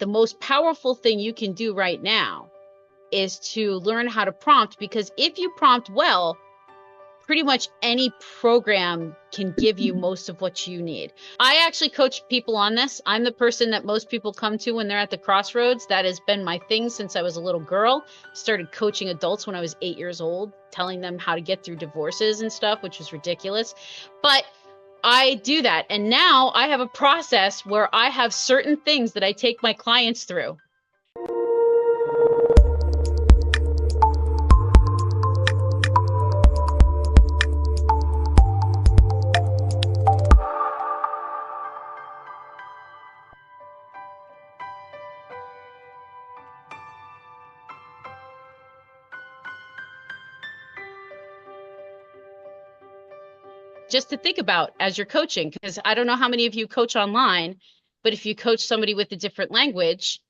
the most powerful thing you can do right now is to learn how to prompt, because if you prompt well, pretty much any program can give you most of what you need. I actually coach people on this. I'm the person that most people come to when they're at the crossroads. That has been my thing since I was a little girl. Started coaching adults when I was 8 years old, telling them how to get through divorces and stuff, which was ridiculous. But I do that. And now I have a process where I have certain things that I take my clients through. Just to think about as you're coaching, because I don't know how many of you coach online, but if you coach somebody with a different language,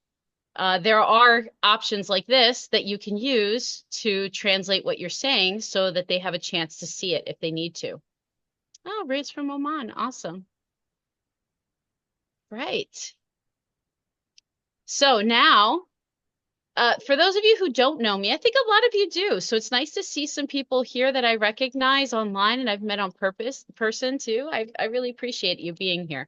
there are options like this that you can use to translate what you're saying so that they have a chance to see it if they need to. Oh, Ray's from Oman. Awesome. Right. So now, for those of you who don't know me, I think a lot of you do. So it's nice to see some people here that I recognize online and I've met on person too. I really appreciate you being here.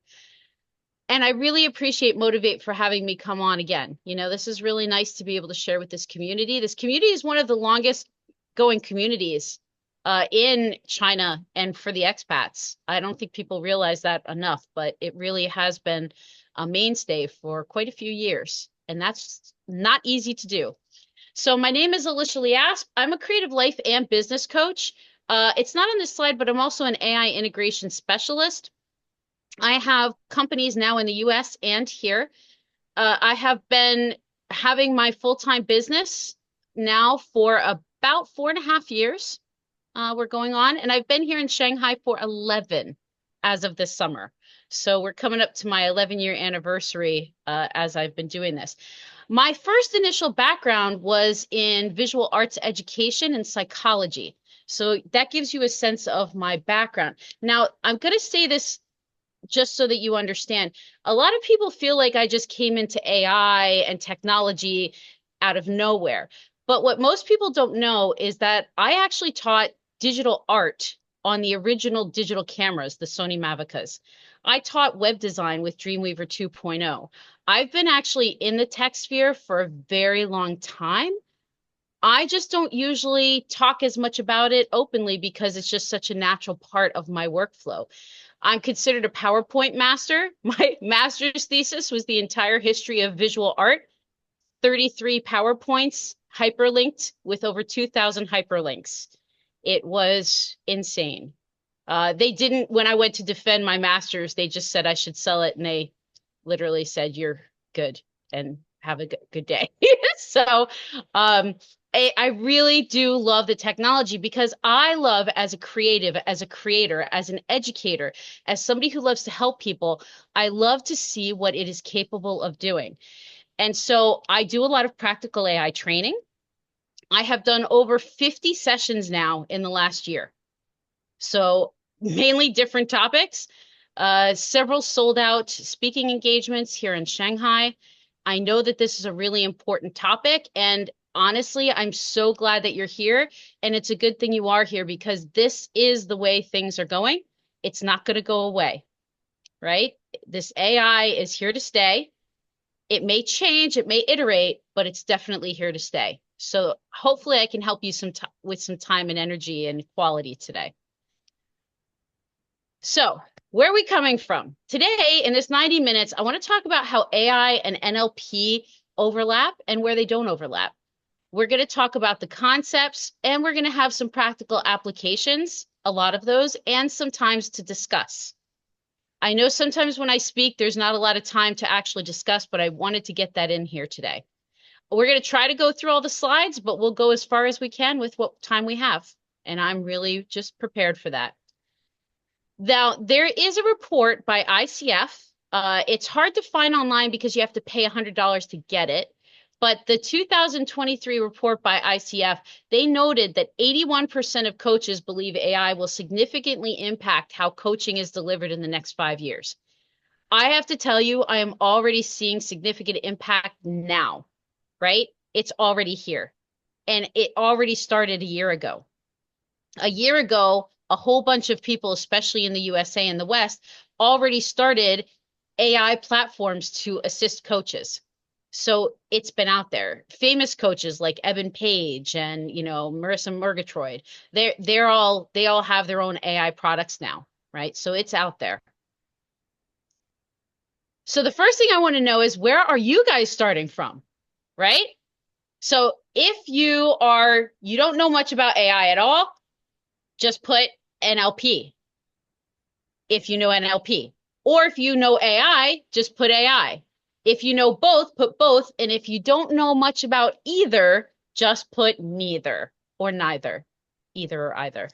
And I really appreciate Motivate for having me come on again. You know, this is really nice to be able to share with this community. This community is one of the longest going communities in China and for the expats. I don't think people realize that enough, but it really has been a mainstay for quite a few years. And that's not easy to do. So my name is Alysia Lee Asp. I'm a creative life and business coach. It's not on this slide, but I'm also an AI integration specialist. I have companies now in the US and here. I have been having my full-time business now for about 4.5 years. We're going on, and I've been here in Shanghai for 11 as of this summer. So we're coming up to my 11-year anniversary as I've been doing this. My first initial background was in visual arts education and psychology. So that gives you a sense of my background. Now, I'm going to say this just so that you understand. A lot of people feel like I just came into AI and technology out of nowhere. But what most people don't know is that I actually taught digital art on the original digital cameras, the Sony Mavicas. I taught web design with Dreamweaver 2.0. I've been actually in the tech sphere for a very long time. I just don't usually talk as much about it openly because it's just such a natural part of my workflow. I'm considered a PowerPoint master. My master's thesis was the entire history of visual art, 33 PowerPoints hyperlinked with over 2,000 hyperlinks. It was insane. They didn't, when I went to defend my master's, they just said I should sell it. And they literally said, you're good and have a good day. So I really do love the technology because I love, as a creative, as a creator, as an educator, as somebody who loves to help people, I love to see what it is capable of doing. And so I do a lot of practical AI training. I have done over 50 sessions now in the last year. So mainly different topics, several sold out speaking engagements here in Shanghai. I know that this is a really important topic, and honestly, I'm so glad that you're here, and it's a good thing you are here because this is the way things are going. It's not going to go away, right? This AI is here to stay. It may change, it may iterate, but it's definitely here to stay. So hopefully I can help you with some time and energy and quality today. So where are we coming from? Today, in this 90 minutes, I want to talk about how AI and NLP overlap and where they don't overlap. We're going to talk about the concepts, and we're going to have some practical applications, a lot of those, and sometimes to discuss. I know sometimes when I speak, there's not a lot of time to actually discuss, but I wanted to get that in here today. We're going to try to go through all the slides, but we'll go as far as we can with what time we have. And I'm really just prepared for that. Now, there is a report by ICF. It's hard to find online because you have to pay $100 to get it. But the 2023 report by ICF, they noted that 81% of coaches believe AI will significantly impact how coaching is delivered in the next 5 years. I have to tell you, I am already seeing significant impact now, right? It's already here. And it already started a year ago. A year ago, a whole bunch of people, especially in the USA and the West, already started AI platforms to assist coaches. So it's been out there. Famous coaches like Eben Page and, Marissa Murgatroyd, they all have their own AI products now, right? So it's out there. So the first thing I want to know is, where are you guys starting from, right? So if you don't know much about AI at all, just put NLP if you know NLP. Or if you know AI, just put AI. If you know both, put both. And if you don't know much about either, just put neither or neither. Either or either.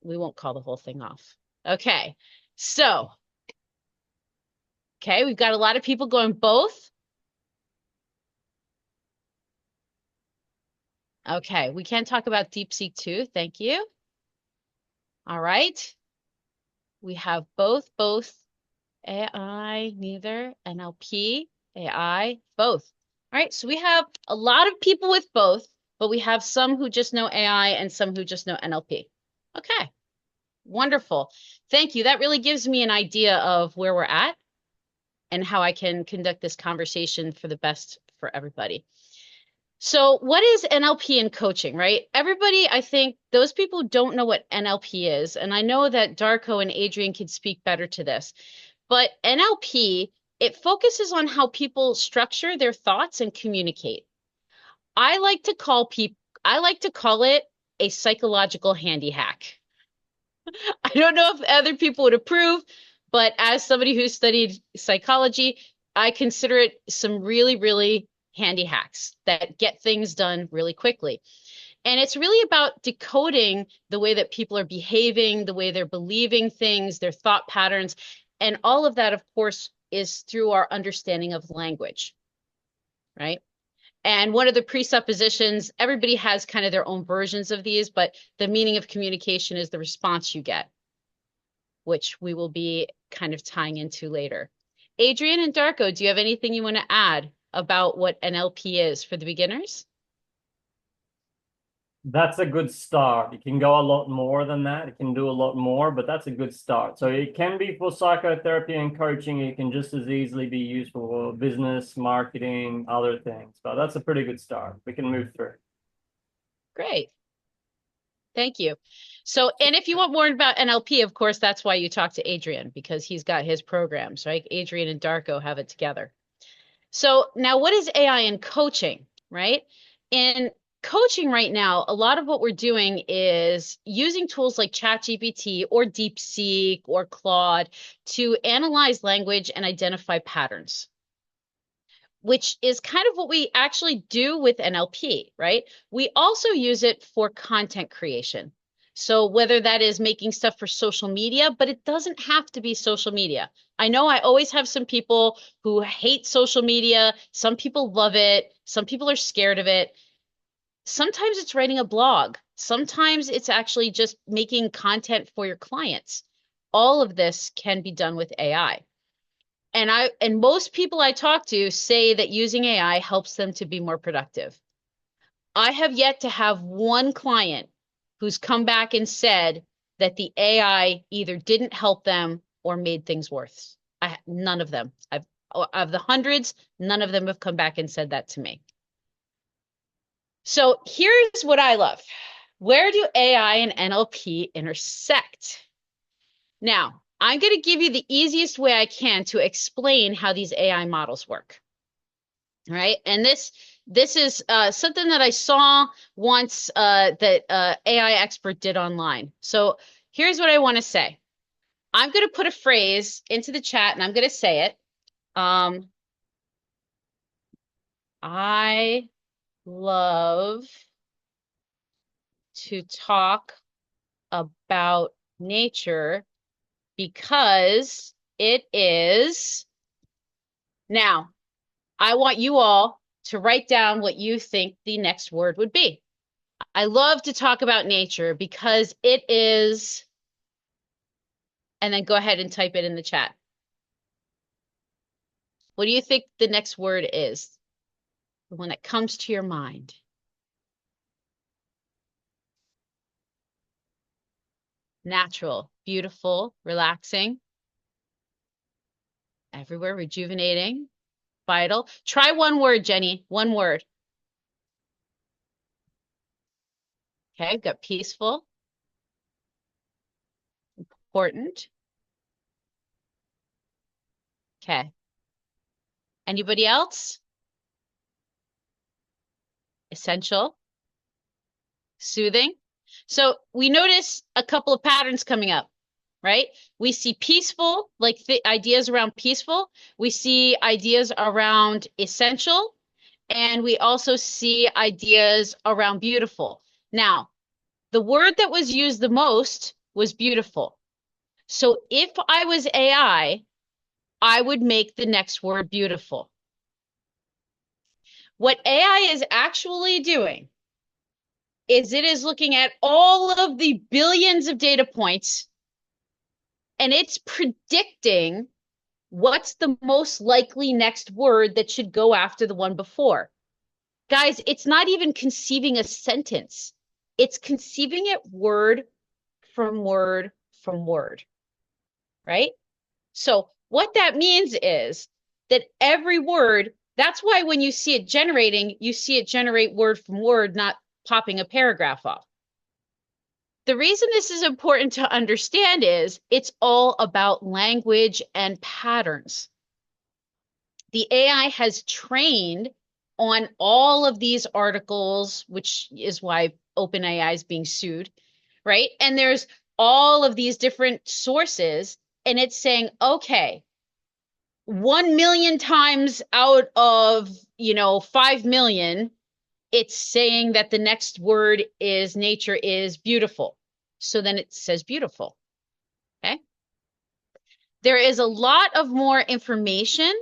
We won't call the whole thing off. Okay. So, okay, we've got a lot of people going both. Okay, we can talk about DeepSeek too. Thank you. All right. We have both, AI, neither, NLP, AI, both. All right, so we have a lot of people with both, but we have some who just know AI and some who just know NLP. Okay, wonderful. Thank you. That really gives me an idea of where we're at and how I can conduct this conversation for the best for everybody. So what is NLP in coaching, right? Everybody, I think those people don't know what NLP is. And I know that Darko and Adrian can speak better to this. But NLP, it focuses on how people structure their thoughts and communicate. I like to call it a psychological handy hack. I don't know if other people would approve, but as somebody who studied psychology, I consider it some really, really handy hacks that get things done really quickly. And it's really about decoding the way that people are behaving, the way they're believing things, their thought patterns. And all of that, of course, is through our understanding of language, right? And one of the presuppositions, everybody has kind of their own versions of these, but the meaning of communication is the response you get, which we will be kind of tying into later. Adrian and Darko, do you have anything you want to add about what NLP is for the beginners? That's a good start. It can go a lot more than that. It can do a lot more, but that's a good start. So it can be for psychotherapy and coaching. It can just as easily be used for business, marketing, other things. But that's a pretty good start. We can move through. Great. Thank you. So, and if you want more about NLP, of course, that's why you talk to Adrian, because he's got his programs, right? Adrian and Darko have it together. So now what is AI in coaching, right? In coaching right now, a lot of what we're doing is using tools like ChatGPT or DeepSeek or Claude to analyze language and identify patterns, which is kind of what we actually do with NLP, right? We also use it for content creation. So whether that is making stuff for social media, but it doesn't have to be social media. I know I always have some people who hate social media. Some people love it. Some people are scared of it. Sometimes it's writing a blog. Sometimes it's actually just making content for your clients. All of this can be done with AI. And most people I talk to say that using AI helps them to be more productive. I have yet to have one client who's come back and said that the AI either didn't help them or made things worse. None of them. Of the hundreds, none of them have come back and said that to me. So here's what I love. Where do AI and NLP intersect? Now, I'm going to give you the easiest way I can to explain how these AI models work. All right. And this is something that I saw once that AI expert did online. So here's what I want to say. I'm going to put a phrase into the chat and I'm going to say it. I love to talk about nature because it is. Now, I want you all to write down what you think the next word would be. I love to talk about nature because it is, and then go ahead and type it in the chat. What do you think the next word is? The one that comes to your mind. Natural, beautiful, relaxing, everywhere, rejuvenating, vital. Try one word, Jenny. One word. Okay, I've got peaceful, important. Okay. Anybody else? Essential, soothing. So we notice a couple of patterns coming up, right? We see peaceful, like the ideas around peaceful. We see ideas around essential, and we also see ideas around beautiful. Now, the word that was used the most was beautiful. So if I was I would make the next word beautiful. What AI is actually doing is it is looking at all of the billions of data points and it's predicting what's the most likely next word that should go after the one before. Guys, it's not even conceiving a sentence. It's conceiving it word from word from word, right? So what that means is that every word, that's why when you see it generating, you see it generate word from word, not popping a paragraph off. The reason this is important to understand is it's all about language and patterns. The AI has trained on all of these articles, which is why OpenAI is being sued, right? And there's all of these different sources, and it's saying, okay, 1 million times out of, 5 million, it's saying that the next word is nature is beautiful. So then it says beautiful. Okay. There is a lot of more information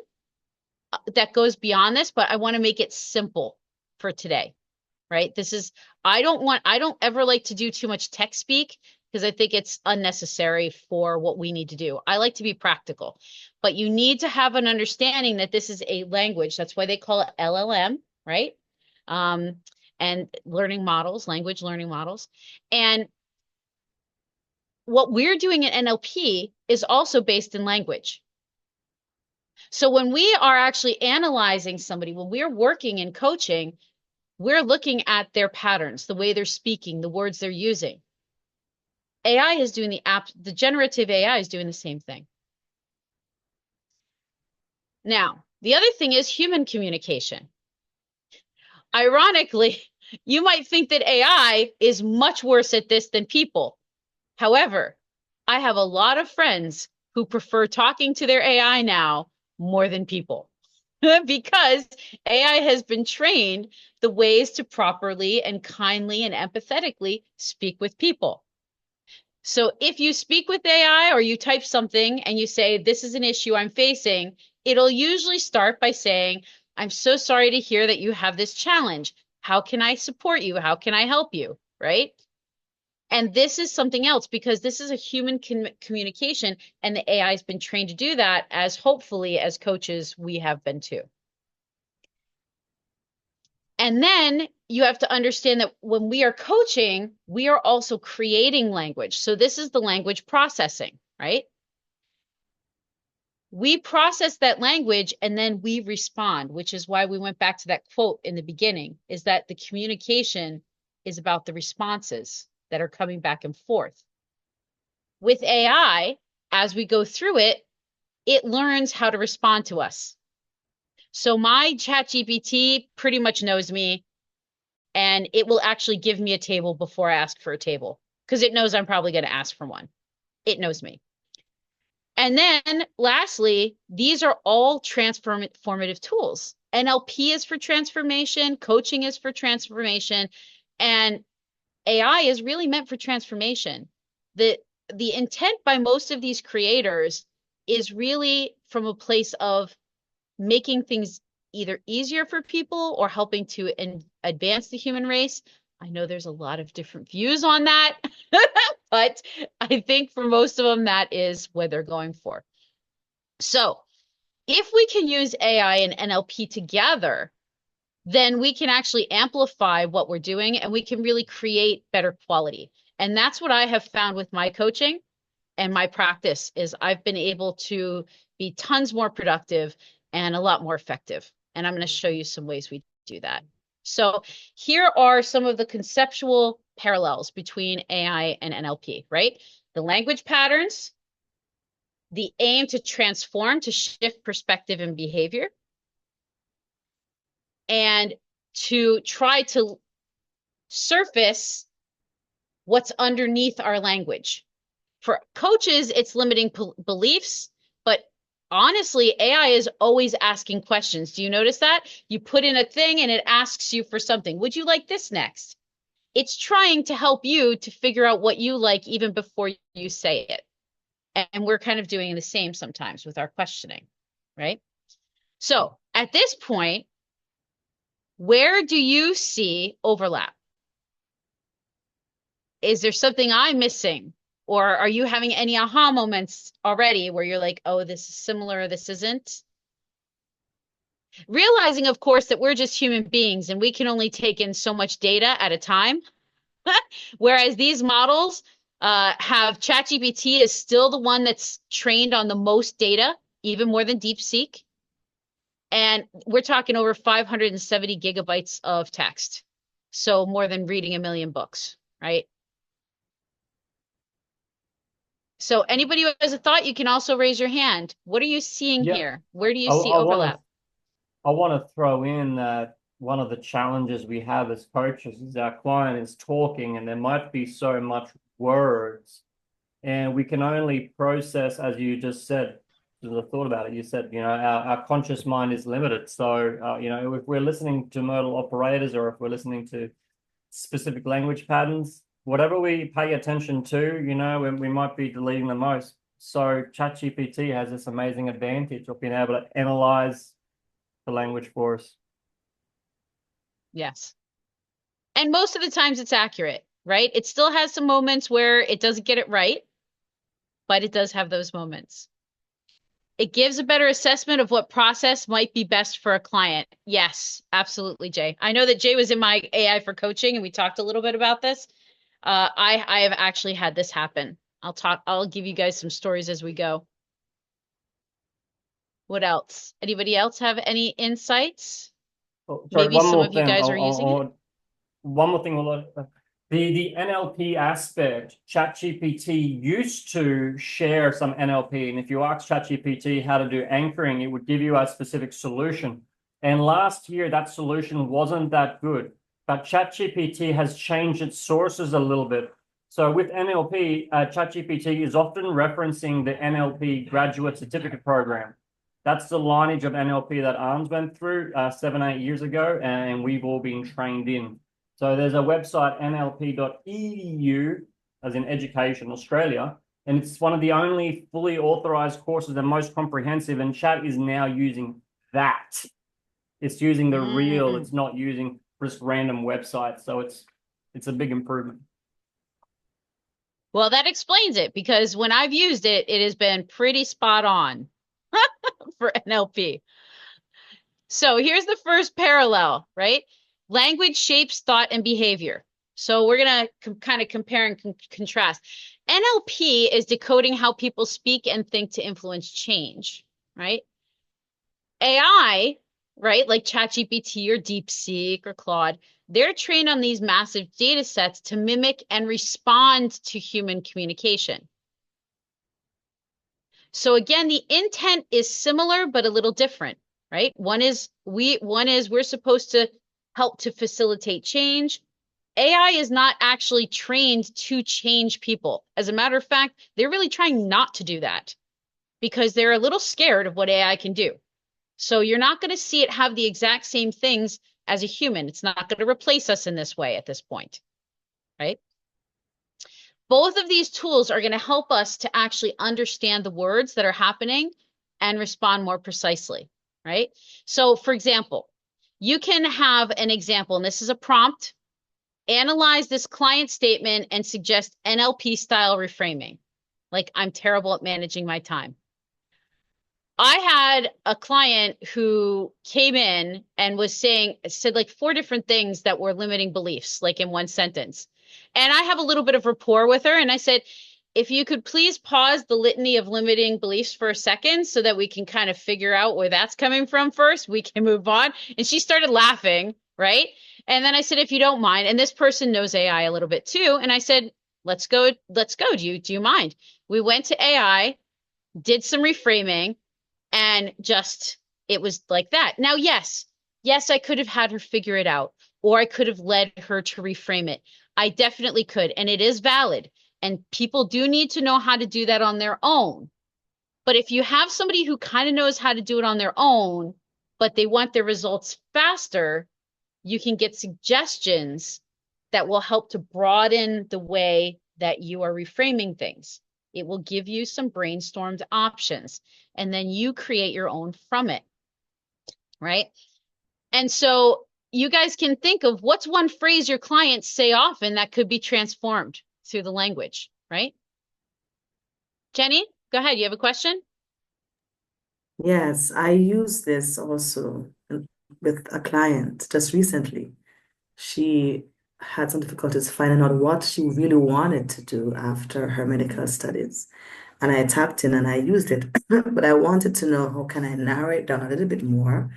that goes beyond this, but I want to make it simple for today, right? I don't ever like to do too much tech speak because I think it's unnecessary for what we need to do. I like to be practical, but you need to have an understanding that this is a language. That's why they call it LLM, right? And learning models, language learning models. And what we're doing in NLP is also based in language. So when we are actually analyzing somebody, when we're working in coaching, we're looking at their patterns, the way they're speaking, the words they're using. AI is doing the generative AI is doing the same thing. Now, the other thing is human communication. Ironically, you might think that AI is much worse at this than people. However, I have a lot of friends who prefer talking to their AI now more than people because AI has been trained the ways to properly and kindly and empathetically speak with people. So if you speak with AI or you type something and you say, this is an issue I'm facing, it'll usually start by saying, I'm so sorry to hear that you have this challenge. How can I support you? How can I help you? Right? And this is something else because this is a human communication and the AI has been trained to do that as hopefully as coaches we have been too. And then you have to understand that when we are coaching, we are also creating language. So this is the language processing, right? We process that language and then we respond, which is why we went back to that quote in the beginning, is that the communication is about the responses that are coming back and forth. With AI, as we go through it, it learns how to respond to us. So my ChatGPT pretty much knows me, and it will actually give me a table before I ask for a table because it knows I'm probably going to ask for one. It knows me. And then lastly, these are all transformative tools. NLP is for transformation, coaching is for transformation, and AI is really meant for transformation. The intent by most of these creators is really from a place of making things either easier for people or helping to advance the human race. I know there's a lot of different views on that, but I think for most of them, that is what they're going for. So if we can use AI and NLP together, then we can actually amplify what we're doing and we can really create better quality. And that's what I have found with my coaching and my practice is I've been able to be tons more productive and a lot more effective. And I'm going to show you some ways we do that. So here are some of the conceptual parallels between AI and NLP, right? The language patterns, the aim to transform, to shift perspective and behavior, and to try to surface what's underneath our language. For coaches, it's limiting beliefs, but honestly, AI is always asking questions. Do you notice that? You put in a thing and it asks you for something. Would you like this next? It's trying to help you to figure out what you like even before you say it. And we're kind of doing the same sometimes with our questioning, right? So at this point, where do you see overlap? Is there something I'm missing? Or are you having any aha moments already where you're like, oh, this is similar, this isn't? Realizing, of course, that we're just human beings and we can only take in so much data at a time. Whereas these models have ChatGPT is still the one that's trained on the most data, even more than DeepSeek. And we're talking over 570 gigabytes of text. So more than reading a million books, right? So anybody who has a thought, you can also raise your hand. What are you seeing Yeah, here? Where do you I, see I want overlap? to I want to throw in that one of the challenges we have as coaches is our client is talking and there might be so much words and we can only process, as you just said, as I thought about it, you said, our conscious mind is limited. So, if we're listening to modal operators or if we're listening to specific language patterns, whatever we pay attention to, we might be deleting the most. So ChatGPT has this amazing advantage of being able to analyze the language for us. Yes. And most of the times it's accurate, right? It still has some moments where it doesn't get it right, but it does have those moments. It gives a better assessment of what process might be best for a client. Yes, absolutely, Jay. I know that Jay was in my AI for coaching and we talked a little bit about this. I have actually had this happen. I'll give you guys some stories as we go. What else? Anybody else have any insights? Oh, sorry, Maybe one some of more you thing. guys are using it. One more thing. The NLP aspect, ChatGPT used to share some NLP, and if you ask ChatGPT how to do anchoring, it would give you a specific solution. And last year, that solution wasn't that good. But ChatGPT has changed its sources a little bit. So with NLP, ChatGPT is often referencing the NLP graduate certificate program. That's the lineage of NLP that ARMS went through 7, 8 years ago, and we've all been trained in. So there's a website, nlp.edu, as in Education Australia, and it's one of the only fully authorized courses and most comprehensive, and Chat is now using that. It's using the real, it's not using just random websites. So it's a big improvement. Well, that explains it because when I've used it, it has been pretty spot on for NLP. So here's the first parallel, right? Language shapes thought and behavior. So we're going to kind of compare and contrast. NLP is decoding how people speak and think to influence change, right? AI, right, like ChatGPT or DeepSeek or Claude, they're trained on these massive data sets to mimic and respond to human communication. So again, the intent is similar but a little different, right? One is we're supposed to help to facilitate change. AI is not actually trained to change people. As a matter of fact, they're really trying not to do that because they're a little scared of what AI can do. So you're not going to see it have the exact same things as a human. It's not going to replace us in this way at this point, right? Both of these tools are going to help us to actually understand the words that are happening and respond more precisely, right? So for example, you can have an example, and this is a prompt. Analyze this client statement and suggest NLP style reframing. Like, I'm terrible at managing my time. I had a client who came in and said like four different things that were limiting beliefs, like in one sentence. And I have a little bit of rapport with her. And I said, if you could please pause the litany of limiting beliefs for a second so that we can kind of figure out where that's coming from first, we can move on. And she started laughing, right? And then I said, if you don't mind, and this person knows AI a little bit too. And I said, let's go, let's go. Do you mind? We went to AI, did some reframing, and just it was like that. Now, yes, I could have had her figure it out, or I could have led her to reframe it. I definitely could, and it is valid. And people do need to know how to do that on their own. But if you have somebody who kind of knows how to do it on their own, but they want their results faster, you can get suggestions that will help to broaden the way that you are reframing things. It will give you some brainstormed options, and then you create your own from it, right? And so you guys can think of what's one phrase your clients say often that could be transformed through the language, right? Jenny, go ahead. You have a question? Yes, I use this also with a client just recently. She had some difficulties finding out what she really wanted to do after her medical studies. And I tapped in and I used it, but I wanted to know how can I narrow it down a little bit more?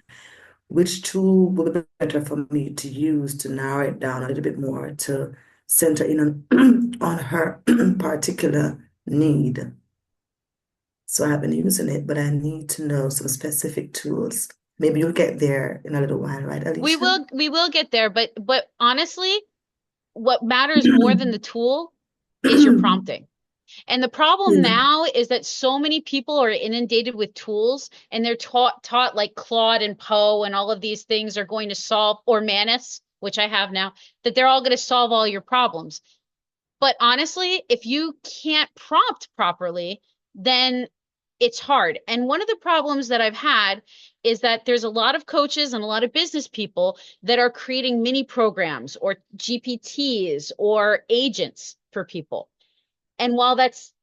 Which tool would be better for me to use to narrow it down a little bit more to center in on her particular need? So I've been using it, but I need to know some specific tools. Maybe you'll get there in a little while, right, We Alysia? will we will get there, but honestly, what matters more than the tool is your prompting. And the problem Yeah. now is that so many people are inundated with tools, and they're taught like Claude and Poe and all of these things are going to solve, or Manus, which I have now, that they're all going to solve all your problems. But honestly, if you can't prompt properly, then it's hard. And one of the problems that I've had is that there's a lot of coaches and a lot of business people that are creating mini programs or GPTs or agents for people. And while that's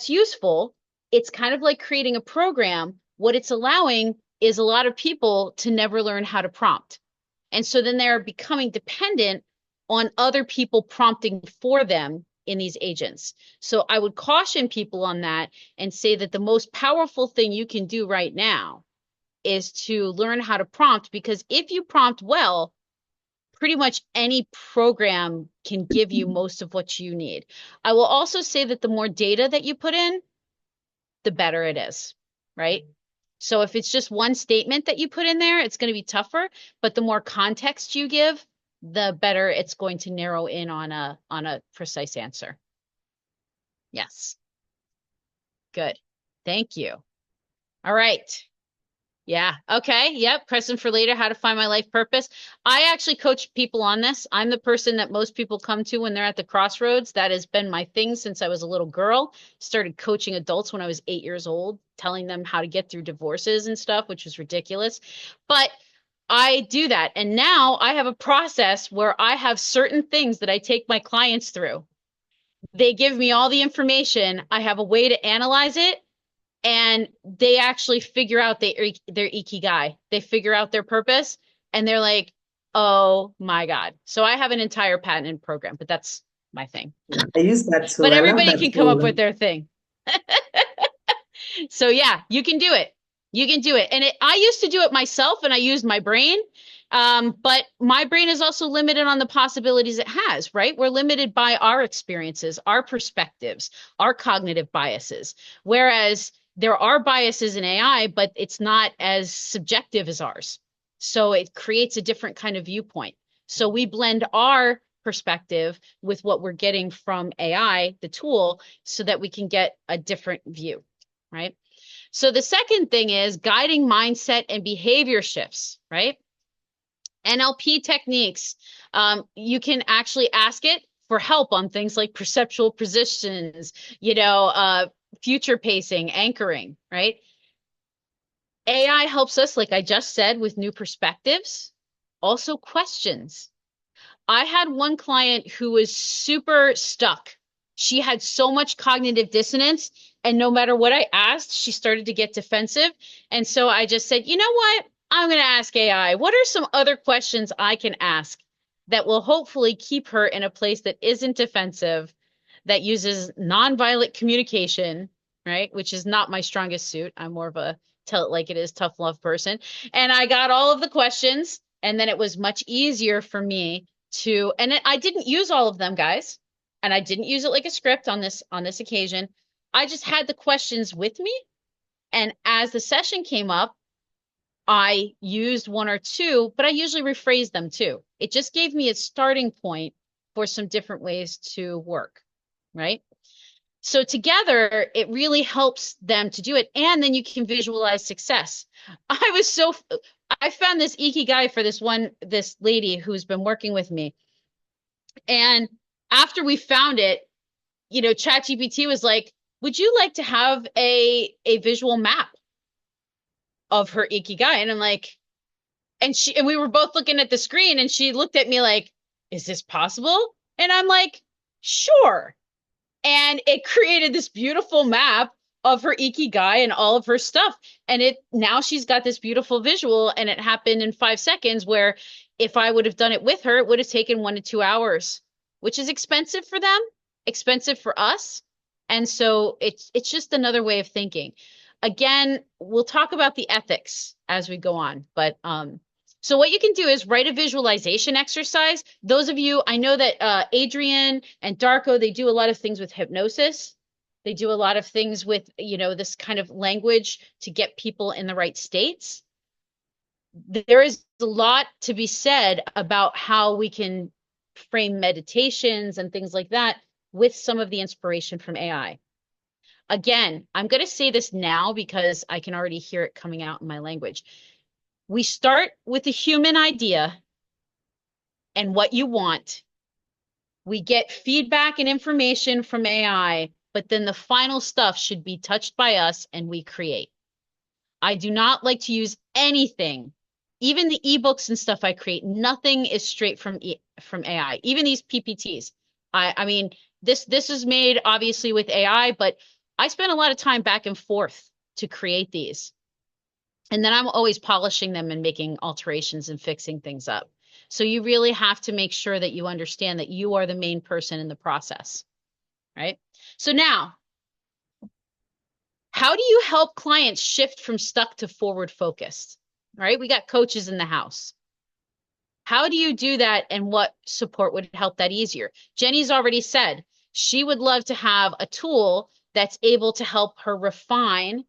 useful, it's kind of like creating a program. What it's allowing is a lot of people to never learn how to prompt. And so then they're becoming dependent on other people prompting for them in these agents. So I would caution people on that and say that the most powerful thing you can do right now is to learn how to prompt, because if you prompt well, pretty much any program can give you most of what you need. I will also say that the more data that you put in, the better it is, right? So if it's just one statement that you put in there, it's going to be tougher, but the more context you give, the better it's going to narrow in on a precise answer. Yes. Good. Thank you. All right. Yeah. Okay. Yep. Question for later, how to find my life purpose. I actually coach people on this. I'm the person that most people come to when they're at the crossroads. That has been my thing since I was a little girl. Started coaching adults when I was 8 years old, telling them how to get through divorces and stuff, which was ridiculous. But I do that. And now I have a process where I have certain things that I take my clients through. They give me all the information. I have a way to analyze it, and they actually figure out their ikigai. They figure out their purpose, and they're like, oh my God. So I have an entire patented program, but that's my thing. I use that But tool. I love everybody that can come up with tool. their thing. So yeah, you can do it. You can do it. And I used to do it myself, and I used my brain. But my brain is also limited on the possibilities it has, right? We're limited by our experiences, our perspectives, our cognitive biases. Whereas there are biases in AI, but it's not as subjective as ours. So it creates a different kind of viewpoint. So we blend our perspective with what we're getting from AI, the tool, so that we can get a different view, right? So the second thing is guiding mindset and behavior shifts, right? NLP techniques. You can actually ask it for help on things like perceptual positions, future pacing, anchoring, right? AI helps us, like I just said, with new perspectives, also questions. I had one client who was super stuck. She had so much cognitive dissonance And no matter what I asked, she started to get defensive. And so I just said, you know what? I'm going to ask AI, what are some other questions I can ask that will hopefully keep her in a place that isn't defensive, that uses nonviolent communication, right? Which is not my strongest suit. I'm more of a tell it like it is, tough love person. And I got all of the questions, and then it was much easier for me to, and I didn't use all of them, guys. And I didn't use it like a script on this occasion. I just had the questions with me. And as the session came up, I used one or two, but I usually rephrase them too. It just gave me a starting point for some different ways to work, right? So together, it really helps them to do it. And then you can visualize success. I found this ikigai for this lady who's been working with me. And after we found it, ChatGPT was like, would you like to have a visual map of her ikigai? And I'm like, and we were both looking at the screen, and she looked at me like, is this possible? And I'm like, sure. And it created this beautiful map of her ikigai and all of her stuff. And now she's got this beautiful visual, and it happened in 5 seconds, where if I would have done it with her, it would have taken 1 to 2 hours, which is expensive for them, expensive for us. And so it's just another way of thinking. Again, we'll talk about the ethics as we go on, but so what you can do is write a visualization exercise. Those of you, I know that Adrian and Darko, they do a lot of things with hypnosis. They do a lot of things with, this kind of language to get people in the right states. There is a lot to be said about how we can frame meditations and things like that with some of the inspiration from AI. Again, I'm going to say this now because I can already hear it coming out in my language. We start with the human idea and what you want. We get feedback and information from AI, but then the final stuff should be touched by us and we create. I do not like to use anything, even the ebooks and stuff I create. Nothing is straight from AI, even these PPTs. I mean, this is made obviously with AI, but I spend a lot of time back and forth to create these. And then I'm always polishing them and making alterations and fixing things up. So you really have to make sure that you understand that you are the main person in the process, right? So now, how do you help clients shift from stuck to forward focused, right? We got coaches in the house. How do you do that, and what support would help that easier? Jenny's already said she would love to have a tool that's able to help her refine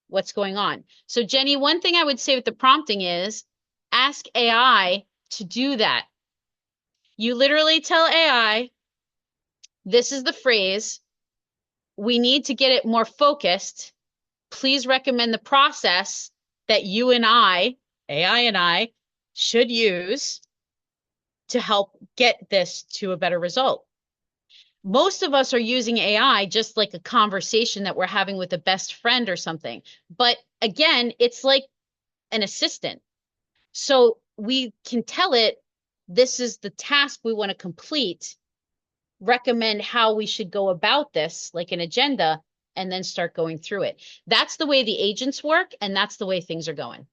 what's going on. So Jenny, one thing I would say with the prompting is ask AI to do that. You literally tell AI, this is the phrase, we need to get it more focused. Please recommend the process that you and I, AI and I, should use to help get this to a better result. Most of us are using AI just like a conversation that we're having with a best friend or something. But again, it's like an assistant. So we can tell it, this is the task we want to complete, recommend how we should go about this, like an agenda, and then start going through it. That's the way the agents work, and that's the way things are going.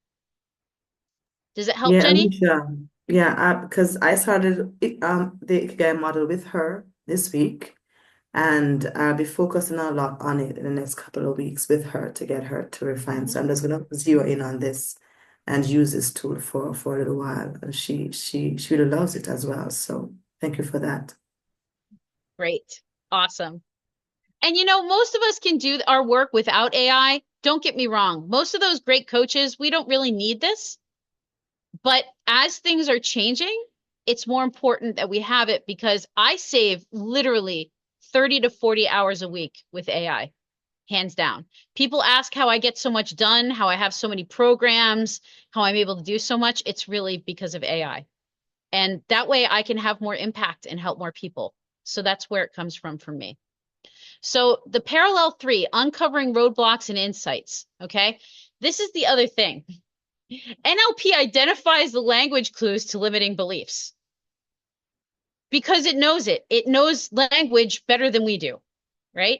Does it help, Yeah, Jenny? Alysia. Yeah, because I started the Ikigai model with her this week, and I'll be focusing a lot on it in the next couple of weeks with her to get her to refine. So I'm just gonna zero in on this and use this tool for a little while. And she really loves it as well. So thank you for that. Great. Awesome. And most of us can do our work without AI. Don't get me wrong. Most of those great coaches, we don't really need this. But as things are changing, it's more important that we have it, because I save literally 30 to 40 hours a week with AI, hands down. People ask how I get so much done, how I have so many programs, how I'm able to do so much. It's really because of AI. And that way I can have more impact and help more people. So that's where it comes from for me. So the parallel 3, uncovering roadblocks and insights. Okay. This is the other thing. NLP identifies the language clues to limiting beliefs because it knows it. It knows language better than we do, right?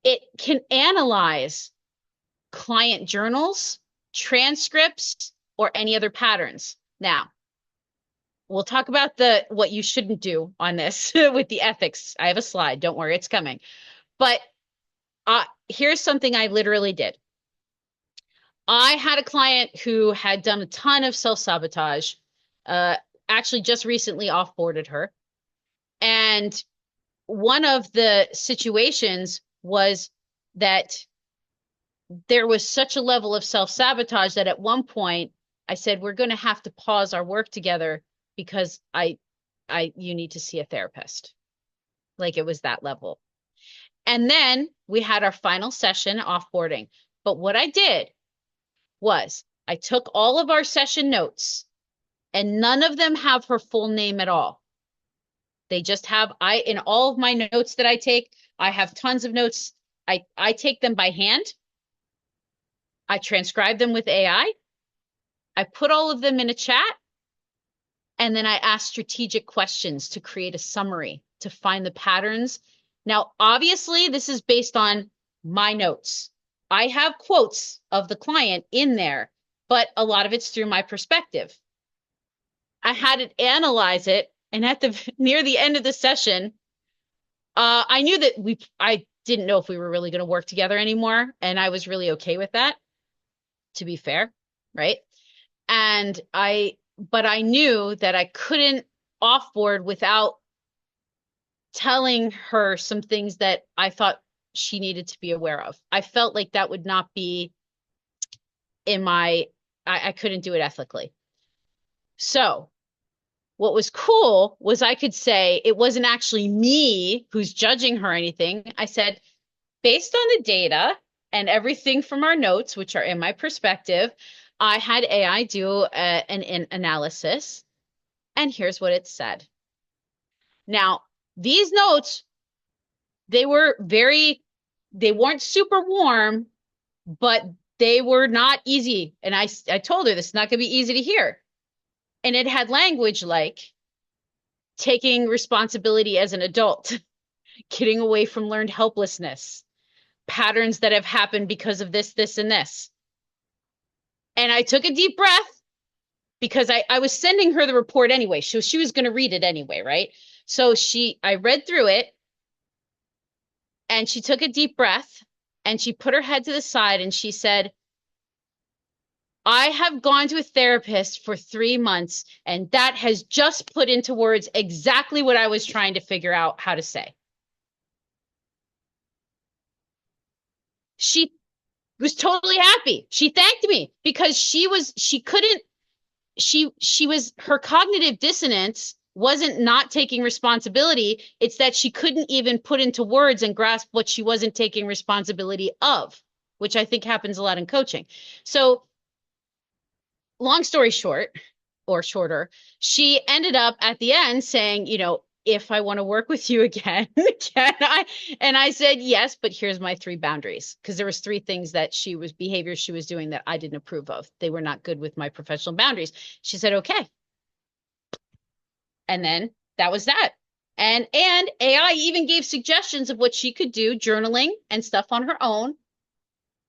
it can analyze client journals, transcripts, or any other patterns. Now, we'll talk about what you shouldn't do on this with the ethics. I have a slide. Don't worry, it's coming. But here's something I literally did. I had a client who had done a ton of self-sabotage, actually just recently off-boarded her. And one of the situations was that there was such a level of self-sabotage that at one point I said, we're going to have to pause our work together because you need to see a therapist. Like it was that level. And then we had our final session offboarding. But what I did was I took all of our session notes, and none of them have her full name at all. They just have, in all of my notes that I take, I have tons of notes. I take them by hand. I transcribe them with AI. I put all of them in a chat. And then I ask strategic questions to create a summary to find the patterns. Now, obviously, this is based on my notes. I have quotes of the client in there, but a lot of it's through my perspective. I had it analyze it, and near the end of the session, I knew that I didn't know if we were really going to work together anymore, and I was really okay with that, to be fair, right? But I knew that I couldn't offboard without telling her some things that I thought she needed to be aware of. I felt like that would not be I couldn't do it ethically. So what was cool was I could say it wasn't actually me who's judging her or anything. I said, based on the data and everything from our notes, which are in my perspective, I had AI do an analysis, and here's what it said. Now, these notes, they weren't super warm, but they were not easy. And I told her this is not going to be easy to hear. And it had language like taking responsibility as an adult, getting away from learned helplessness, patterns that have happened because of this, this, and this. And I took a deep breath because I was sending her the report anyway. She was going to read it anyway, right? So I read through it, and she took a deep breath, and she put her head to the side, and she said, I have gone to a therapist for 3 months, and that has just put into words exactly what I was trying to figure out how to say. She was totally happy. She thanked me because her cognitive dissonance wasn't not taking responsibility. It's that she couldn't even put into words and grasp what she wasn't taking responsibility of, which I think happens a lot in coaching. So long story short, or shorter, she ended up at the end saying, if I want to work with you again, can I? And I said, yes, but here's my 3 boundaries. Because there was 3 things behaviors she was doing that I didn't approve of. They were not good with my professional boundaries. She said, okay. And then that was that. And AI even gave suggestions of what she could do, journaling and stuff on her own,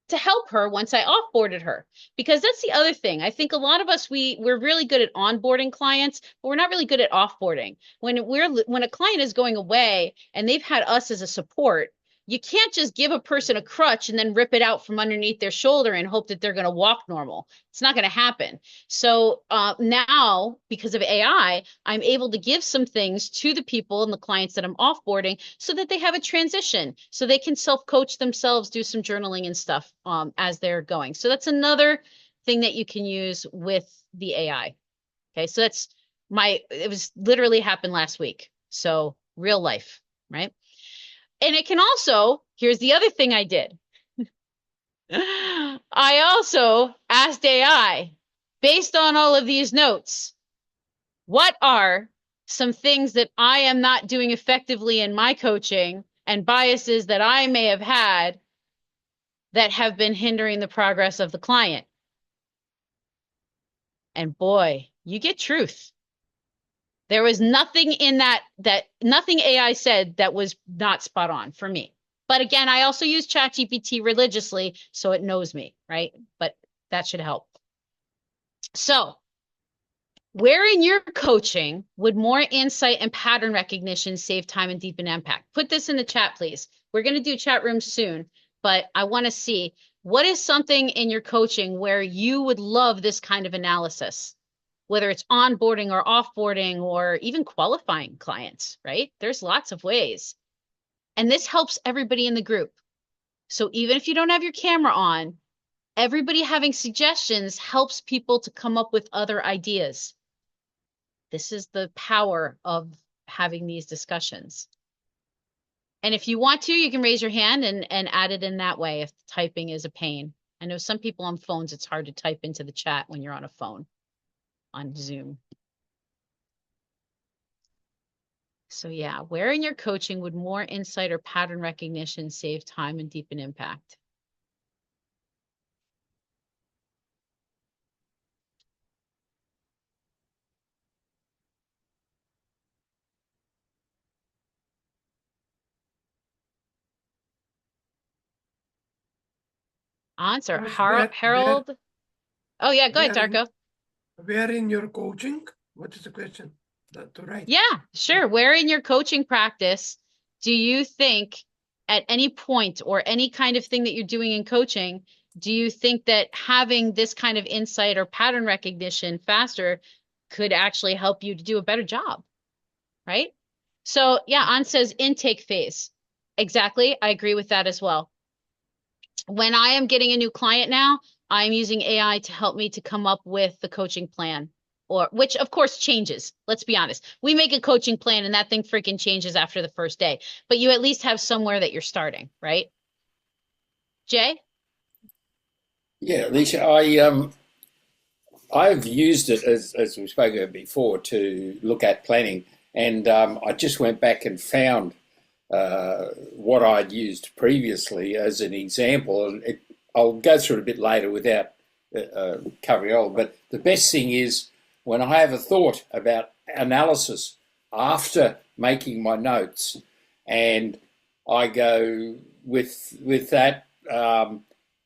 to help her once I offboarded her. Because that's the other thing. I think a lot of us, we're really good at onboarding clients, but we're not really good at offboarding. When a client is going away and they've had us as a support, you can't just give a person a crutch and then rip it out from underneath their shoulder and hope that they're going to walk normal. It's not going to happen. So now, because of AI, I'm able to give some things to the people and the clients that I'm offboarding so that they have a transition, so they can self-coach themselves, do some journaling and stuff as they're going. So that's another thing that you can use with the AI. Okay, so it was literally happened last week. So real life, right? And it can also, here's the other thing I did. I also asked AI, based on all of these notes, what are some things that I am not doing effectively in my coaching and biases that I may have had that have been hindering the progress of the client? And boy, you get truth. There was nothing in that nothing AI said that was not spot on for me. But again, I also use ChatGPT religiously, so it knows me, right? But that should help. So, where in your coaching would more insight and pattern recognition save time and deepen impact? Put this in the chat, please. We're going to do chat rooms soon, but I want to see what is something in your coaching where you would love this kind of analysis, whether it's onboarding or offboarding or even qualifying clients, right? There's lots of ways. And this helps everybody in the group. So even if you don't have your camera on, everybody having suggestions helps people to come up with other ideas. This is the power of having these discussions. And if you want to, you can raise your hand and add it in that way if typing is a pain. I know some people on phones, it's hard to type into the chat when you're on a phone on Zoom. So yeah, where in your coaching would more insight or pattern recognition save time and deepen impact? Answer, Was Harold. Oh yeah, go ahead, Darko. where in your coaching? What is the question? To write. Yeah, sure. Where in your coaching practice do you think at any point or any kind of thing that you're doing in coaching, do you think that having this kind of insight or pattern recognition faster could actually help you to do a better job, right? So yeah, An says intake phase. Exactly. I agree with that as well. When I am getting a new client now, I'm using AI to help me to come up with the coaching plan, or which of course changes. Let's be honest. We make a coaching plan and that thing freaking changes after the first day, but you at least have somewhere that you're starting, right? Jay? Yeah, Alicia, I've used it as we've spoken about before to look at planning, and I just went back and found what I'd used previously as an example, and I'll go through it a bit later without covering all. But the best thing is when I have a thought about analysis after making my notes, and I go with that.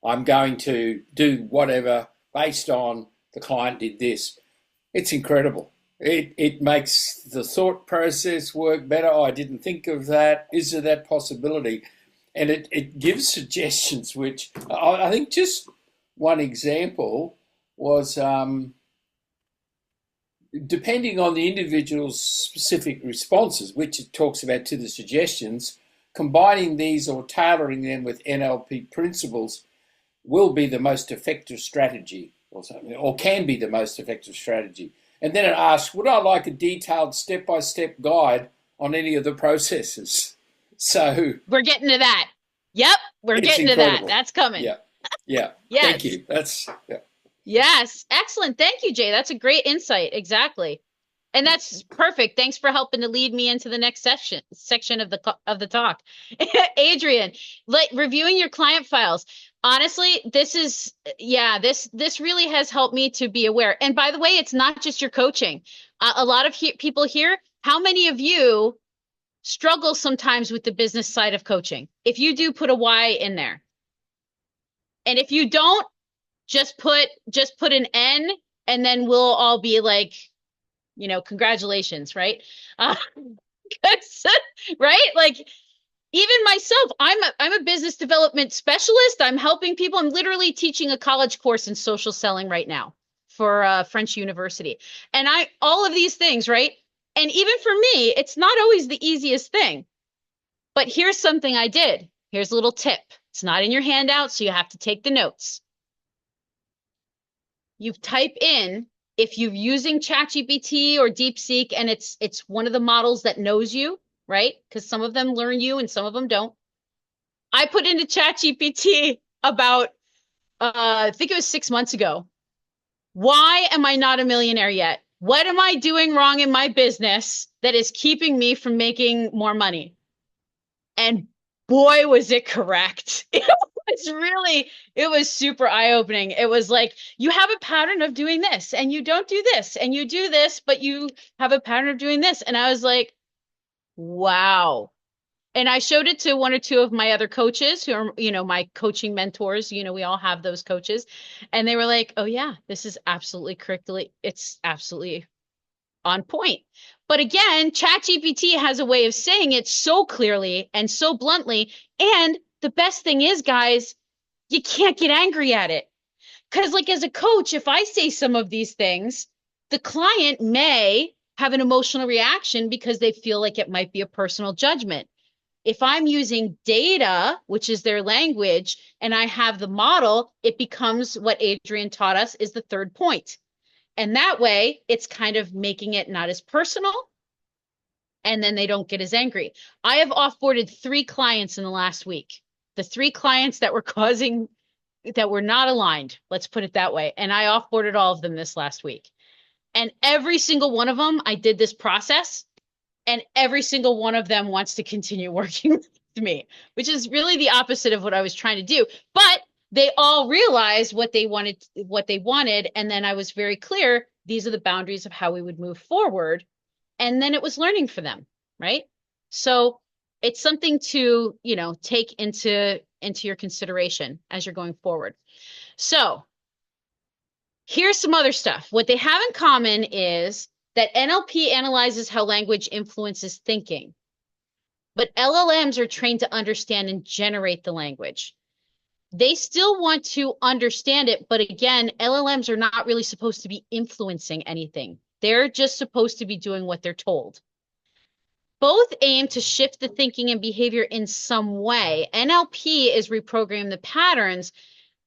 I'm going to do whatever based on the client did this. It's incredible. It makes the thought process work better. Oh, I didn't think of that. Is there that possibility? And it gives suggestions, which I think just one example was depending on the individual's specific responses, which it talks about to the suggestions, combining these or tailoring them with NLP principles will be the most effective strategy, or something, or can be the most effective strategy. And then it asks, would I like a detailed step-by-step guide on any of the processes? So we're getting to that. Yep, we're getting incredible. To that. That's coming. Yeah. Yes. Thank you. Yes, excellent. Thank you, Jay. That's a great insight. Exactly. And that's perfect. Thanks for helping to lead me into the next section of the talk. Adrian, reviewing your client files. Honestly, this really has helped me to be aware. And by the way, it's not just your coaching. A lot of people here, how many of you struggle sometimes with the business side of coaching? If you do, put a Y in there. And if you don't, just put an N, and then we'll all be like, congratulations, right? Right? Like, even myself, I'm a business development specialist. I'm helping people. I'm literally teaching a college course in social selling right now for French University. And all of these things, right? And even for me, it's not always the easiest thing. But here's something I did. Here's a little tip. It's not in your handout, so you have to take the notes. You type in, if you're using ChatGPT or DeepSeek, and it's one of the models that knows you, right? Because some of them learn you and some of them don't. I put into ChatGPT about, I think it was 6 months ago. Why am I not a millionaire yet? What am I doing wrong in my business that is keeping me from making more money? And boy, was it correct. It was super eye-opening. It was like, you have a pattern of doing this and you don't do this, and you do this, but you have a pattern of doing this. And I was like, wow. And I showed it to one or two of my other coaches who are, you know, my coaching mentors. You know, we all have those coaches. And they were like, oh, yeah, this is absolutely correctly. It's absolutely on point. But again, ChatGPT has a way of saying it so clearly and so bluntly. And the best thing is, guys, you can't get angry at it. Because, like, as a coach, if I say some of these things, the client may have an emotional reaction because they feel like it might be a personal judgment. If I'm using data, which is their language, and I have the model, it becomes what Adrian taught us is the third point. And that way, it's kind of making it not as personal, and then they don't get as angry. I have offboarded 3 clients in the last week. The 3 clients that were causing, that were not aligned, let's put it that way. And I offboarded all of them this last week. And every single one of them, I did this process, and every single one of them wants to continue working with me, which is really the opposite of what I was trying to do. But they all realized what they wanted. And then I was very clear, these are the boundaries of how we would move forward. And then it was learning for them, right? So it's something to, you know, take into your consideration as you're going forward. So here's some other stuff. What they have in common is that NLP analyzes how language influences thinking, but LLMs are trained to understand and generate the language. They still want to understand it, but again, LLMs are not really supposed to be influencing anything. They're just supposed to be doing what they're told. Both aim to shift the thinking and behavior in some way. NLP is reprogramming the patterns,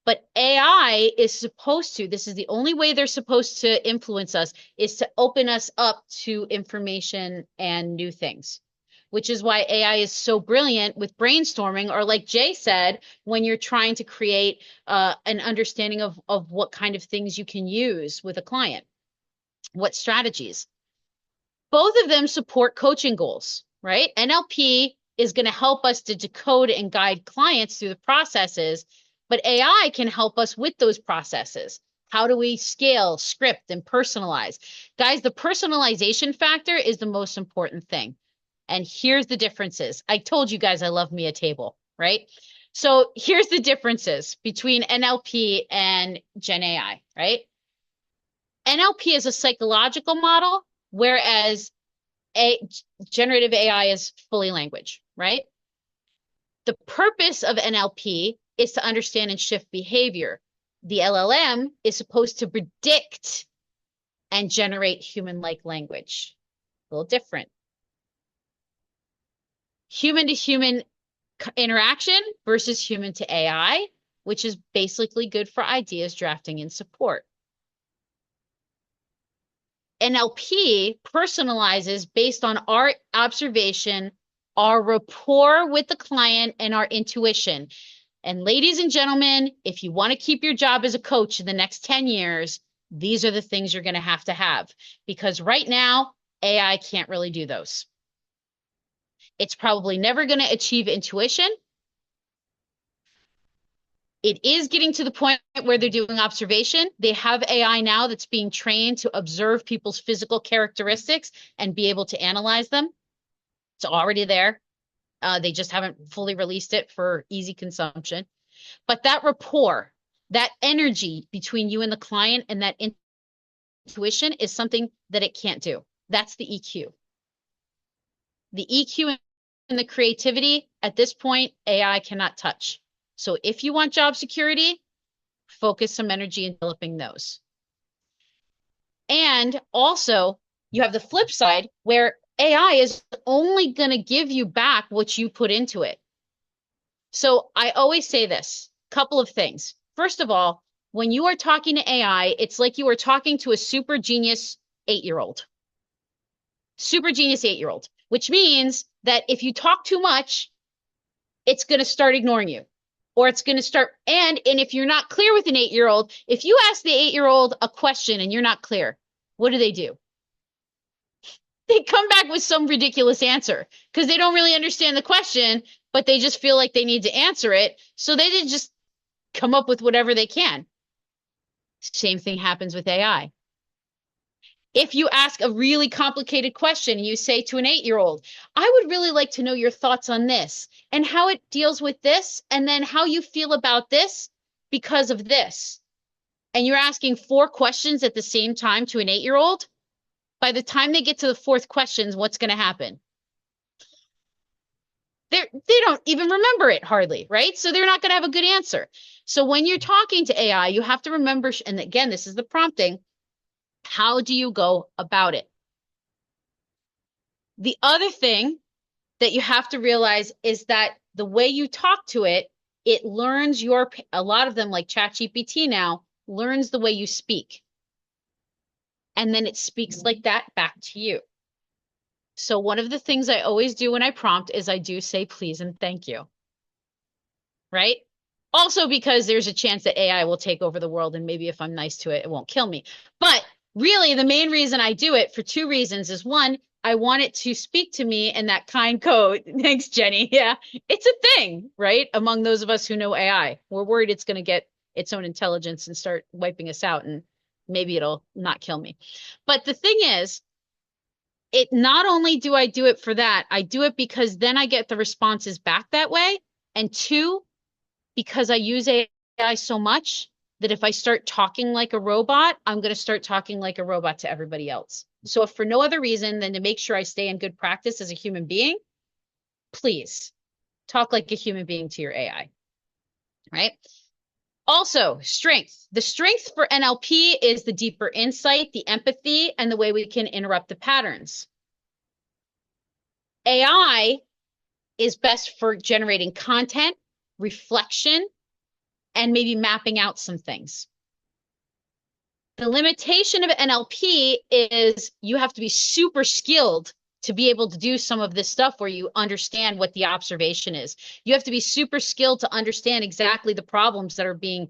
but AI is supposed to, this is the only way they're supposed to influence us, is to open us up to information and new things, which is why AI is so brilliant with brainstorming, or like Jay said, when you're trying to create an understanding of what kind of things you can use with a client, what strategies. Both of them support coaching goals, right? NLP is going to help us to decode and guide clients through the processes, but AI can help us with those processes. How do we scale, script, and personalize? Guys, the personalization factor is the most important thing. And here's the differences. I told you guys I love me a table, right? So here's the differences between NLP and Gen AI, right? NLP is a psychological model, whereas generative AI is fully language, right? The purpose of NLP is to understand and shift behavior. The LLM is supposed to predict and generate human-like language. A little different. Human-to-human interaction versus human to AI, which is basically good for ideas, drafting, and support. NLP personalizes based on our observation, our rapport with the client, and our intuition. And ladies and gentlemen, if you want to keep your job as a coach in the next 10 years, these are the things you're going to have, because right now, AI can't really do those. It's probably never going to achieve intuition. It is getting to the point where they're doing observation. They have AI now that's being trained to observe people's physical characteristics and be able to analyze them. It's already there. They just haven't fully released it for easy consumption. But that rapport, that energy between you and the client, and that intuition is something that it can't do. That's the EQ. The EQ and the creativity, at this point, AI cannot touch. So if you want job security, focus some energy in developing those. And also, you have the flip side where AI is only going to give you back what you put into it. So I always say this, couple of things. First of all, when you are talking to AI, it's like you are talking to a super genius 8-year-old. Super genius 8-year-old, which means that if you talk too much, it's going to start ignoring you. Or it's going to start, and if you're not clear with an 8-year-old, if you ask the 8-year-old a question and you're not clear, what do? They come back with some ridiculous answer because they don't really understand the question, but they just feel like they need to answer it. So they just come up with whatever they can. Same thing happens with AI. If you ask a really complicated question, you say to an 8-year-old, I would really like to know your thoughts on this and how it deals with this, and then how you feel about this because of this. And you're asking 4 questions at the same time to an 8-year-old, by the time they get to the 4th question, what's going to happen? They don't even remember it hardly, right? So they're not going to have a good answer. So when you're talking to AI, you have to remember, and again, this is the prompting, how do you go about it? The other thing that you have to realize is that the way you talk to it, it learns a lot of them, like ChatGPT now, learns the way you speak. And then it speaks like that back to you. So one of the things I always do when I prompt is I do say please and thank you. Right? Also because there's a chance that AI will take over the world, and maybe if I'm nice to it, it won't kill me. But really, the main reason I do it for 2 reasons is, 1, I want it to speak to me in that kind code. Thanks, Jenny. Yeah, it's a thing, right? Among those of us who know AI, we're worried it's going to get its own intelligence and start wiping us out, and maybe it'll not kill me. But the thing is, it not only do I do it for that, I do it because then I get the responses back that way. And 2, because I use AI so much that if I start talking like a robot, I'm going to start talking like a robot to everybody else. So if for no other reason than to make sure I stay in good practice as a human being, please talk like a human being to your AI, right? Also, strength. The strength for NLP is the deeper insight, the empathy, and the way we can interrupt the patterns. AI is best for generating content, reflection, and maybe mapping out some things. The limitation of NLP is you have to be super skilled to be able to do some of this stuff where you understand what the observation is. You have to be super skilled to understand exactly the problems that are being,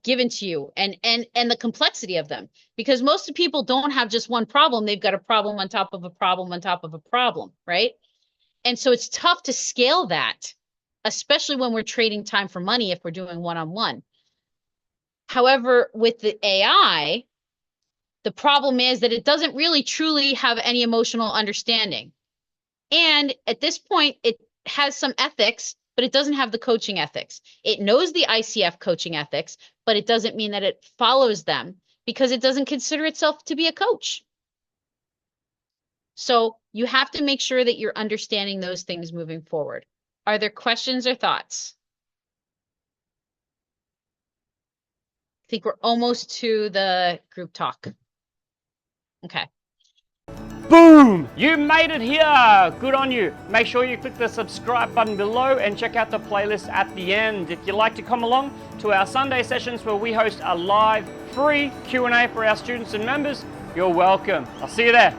given to you, and the complexity of them. Because most people don't have just one problem. They've got a problem on top of a problem on top of a problem, right? And so it's tough to scale that, especially when we're trading time for money if we're doing one-on-one. However, with the AI, the problem is that it doesn't really truly have any emotional understanding. And at this point, it has some ethics, but it doesn't have the coaching ethics. It knows the ICF coaching ethics, but it doesn't mean that it follows them because it doesn't consider itself to be a coach. So you have to make sure that you're understanding those things moving forward. Are there questions or thoughts? I think we're almost to the group talk. Okay. Boom! You made it here! Good on you. Make sure you click the subscribe button below and check out the playlist at the end. If you'd like to come along to our Sunday sessions where we host a live, free Q&A for our students and members, you're welcome. I'll see you there.